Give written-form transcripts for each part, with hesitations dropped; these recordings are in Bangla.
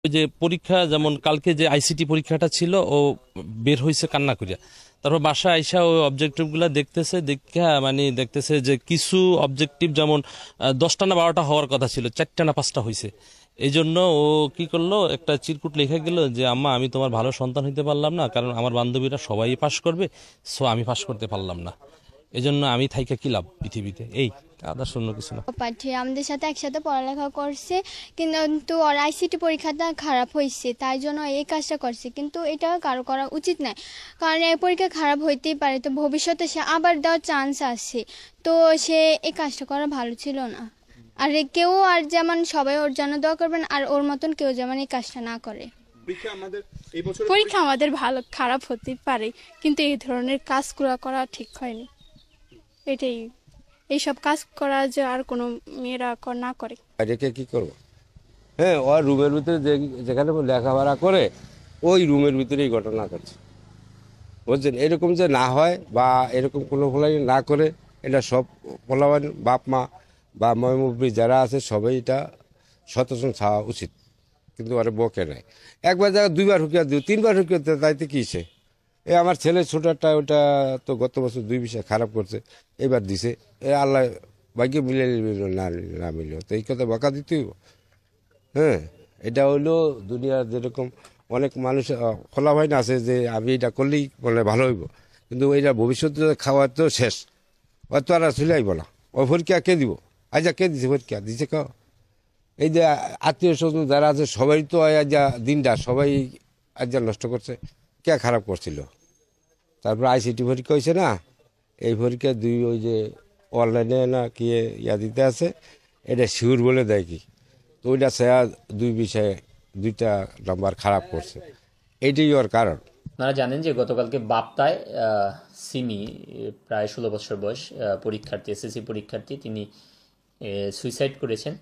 ওই যে পরীক্ষা, যেমন কালকে যে আইসিটি পরীক্ষাটা ছিল, ও বের হয়েছে কান্না করিয়া। তারপর বাসায় আইসা ওই অবজেক্টিভগুলো দেখতেছে, দেখা মানে দেখতেছে যে কিছু অবজেক্টিভ যেমন 10টা না 12টা হওয়ার কথা ছিল, 4টা না 5টা হয়েছে। এই জন্য ও কি করলো, একটা চিরকুট লিখে গেল যে আম্মা, আমি তোমার ভালো সন্তান হইতে পারলাম না, কারণ আমার বান্ধবীরা সবাই পাশ করবে, সো আমি পাশ করতে পারলাম না। এই জন্য আমি থাইকা কি লাভ পৃথিবীতে, এই আদার শূন্য কিছু না। পাঠিয়ে আমাদের সাথে একসাথে পড়ালেখা করছে, কিন্তু ওর আইসিটি পরীক্ষাটা খারাপ হয়েছে, তাই জন্য এই কাজটা করছে। কিন্তু এটা কারো করা উচিত নয়, কারণ এই পরীক্ষা খারাপ হইতেই পারে, তো ভবিষ্যতে সে আবার দেওয়ার চান্স আছে। তো সে এই কাজটা করা ভালো ছিল না। আর কেউ, আর যেমন সবাই ওর জন্য দোয়া করবেন, আর ওর মতন কেউ যেমন এই কাজটা না করে। পরীক্ষা আমাদের ভালো খারাপ হতে পারে, কিন্তু এই ধরনের কাজগুলো করা ঠিক হয়নি। এটাই, এইসব কাজ করা যে আর কোনো মেয়েরা না করে। রেখে কি করবো? হ্যাঁ, ওর রুমের ভিতরে যেখানে লেখাপড়া করে ওই রুমের ভিতরেই ঘটনা ঘটছে, বুঝছেন? এরকম যে না হয় বা এরকম কোনো ফলাই না করে, এটা সব ফলাবান বাপ মা বা ময়মুব্বী যারা আছে সবাই এটা সচেতন ছাওয়া উচিত। কিন্তু ওরা বকে নেয়, একবার জায়গায় 2বার হুকিয়া দিও, 3বার হুকিয়া দিও, তাইতে কী সে? আমার ছেলে ছোটটা, ওটা তো গত বছর 2 বিষয় খারাপ করছে, এবার দিছে। আল্লাহ ভাগ্য মিলে না না মিলেও তো এই কথা বকা দিতেই। হ্যাঁ, এটা হইলো দুনিয়ার যেরকম অনেক মানুষ খোলাভাইন আছে যে আমি এটা করলেই বলে ভালো হইব, কিন্তু এইটা ভবিষ্যতে খাওয়ার তো শেষ, ও তো আর চলে আইব না। ওই পরীক্ষা কে দিব? আচ্ছা, কে দিছে পরীক্ষা? দিছে কেউ? এই যে আত্মীয় স্বজন যারা আছে সবাই তো আজ দিনটা সবাই আজ নষ্ট করছে। কে খারাপ করছিল? তারপর আইসিটি পরীক্ষা হয়েছে না, এই পরীক্ষা ওই যে অনলাইনে না কি দিতে আছে, এটা শিওর বলে দেয় কি, তো ওইটা সে 2 বিষয়ে 2টা নাম্বার খারাপ করছে, এটাই ওর কারণ। আপনারা জানেন যে গতকালকে বাপ্তায় সিমি, প্রায় 16 বছর বয়স, পরীক্ষার্থী, এসএসসি পরীক্ষার্থী, তিনি সুইসাইড করেছেন।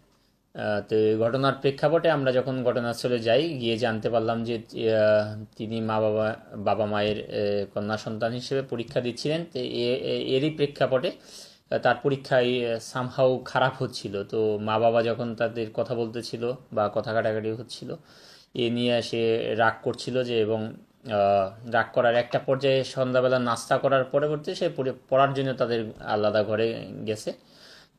তো এই ঘটনার প্রেক্ষাপটে আমরা যখন ঘটনাস্থলে যাই, গিয়ে জানতে পারলাম যে তিনি বাবা মায়ের কন্যা সন্তান হিসেবে পরীক্ষা দিচ্ছিলেন। তো এরই প্রেক্ষাপটে তার পরীক্ষায় সামহাউ খারাপ হচ্ছিল। তো মা বাবা যখন তাদের কথা বলতেছিল বা কথা কাটাকাটি হচ্ছিল, এ নিয়ে সে রাগ করছিল যে, এবং রাগ করার একটা পর্যায়ে সন্ধ্যাবেলা নাস্তা করার পরবর্তী সে পড়ার জন্য তাদের আলাদা ঘরে গেছে।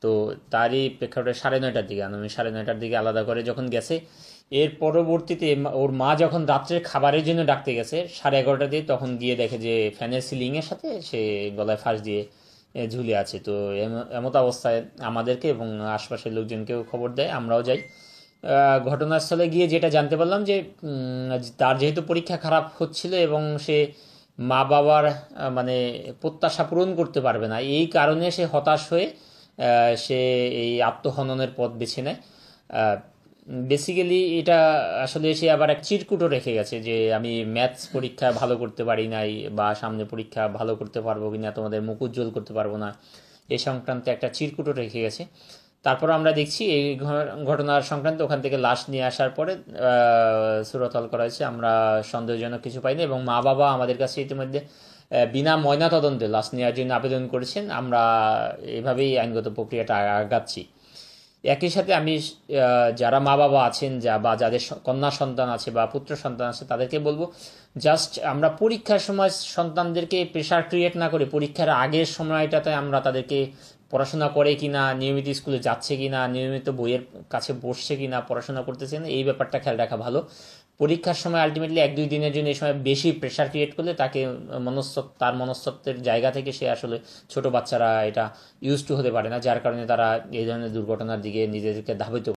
তো তারই প্রেক্ষাপটে 9:30টার দিকে, আনুমানিক 9:30টার দিকে আলাদা করে যখন গেছে, এর পরবর্তীতে ওর মা যখন রাত্রে খাবারের জন্য ডাকতে গেছে 11:30 দিয়ে, তখন গিয়ে দেখে যে ফ্যানের সিলিংয়ের সাথে সে গলায় ফাঁস দিয়ে ঝুলে আছে। তো এমত অবস্থায় আমাদেরকে এবং আশপাশের লোকজনকেও খবর দেয়, আমরাও যাই। ঘটনাস্থলে গিয়ে যেটা জানতে পারলাম যে তার যেহেতু পরীক্ষা খারাপ হচ্ছিল এবং সে মা বাবার মানে প্রত্যাশা পূরণ করতে পারবে না, এই কারণে সে হতাশ হয়ে সে এই আত্মহননের পথ বেছে নেয়। বেসিক্যালি এটা আসলে সে আবার এক চিরকুটও রেখে গেছে যে আমি ম্যাথস পরীক্ষা ভালো করতে পারি নাই, বা সামনে পরীক্ষা ভালো করতে পারবো কিনা, তোমাদের মুখ উজ্জ্বল করতে পারবো না, এ সংক্রান্ত একটা চিরকুটও রেখে গেছে। তারপর আমরা দেখছি এই ঘটনার সংক্রান্ত ওখান থেকে লাশ নিয়ে আসার পরে সুরতহাল করা হয়েছে, আমরা সন্দেহজনক কিছু পাইনি, এবং মা বাবা আমাদের কাছে ইতিমধ্যে বিনা ময়না তদন্তে লাশ নেওয়ার জন্য আবেদন করেছেন। আমরা এভাবেই আইনগত প্রক্রিয়াটা আগাচ্ছি। একই সাথে আমি যারা মা বাবা আছেন বা যাদের কন্যা সন্তান আছে বা পুত্র সন্তান আছে, তাদেরকে বলবো, জাস্ট আমরা পরীক্ষার সময় সন্তানদেরকে প্রেশার ক্রিয়েট না করে পরীক্ষার আগের সময়টাতে আমরা তাদেরকে পড়াশোনা করে কিনা, নিয়মিত স্কুলে যাচ্ছে কিনা, নিয়মিত বইয়ের কাছে বসছে কিনা, পড়াশোনা করতেছে না, এই ব্যাপারটা খেয়াল রাখা ভালো। পরীক্ষার সময় আলটিমেটলি 1-2 দিনের জন্য এই সময় বেশি প্রেশার ক্রিয়েট করলে তাকে তার মনস্তত্ত্বের জায়গা থেকে সে আসলে, ছোট বাচ্চারা এটা ইউজ টু হতে পারে না, যার কারণে তারা এই ধরনের দুর্ঘটনার দিকে নিজেদেরকে ধাবিত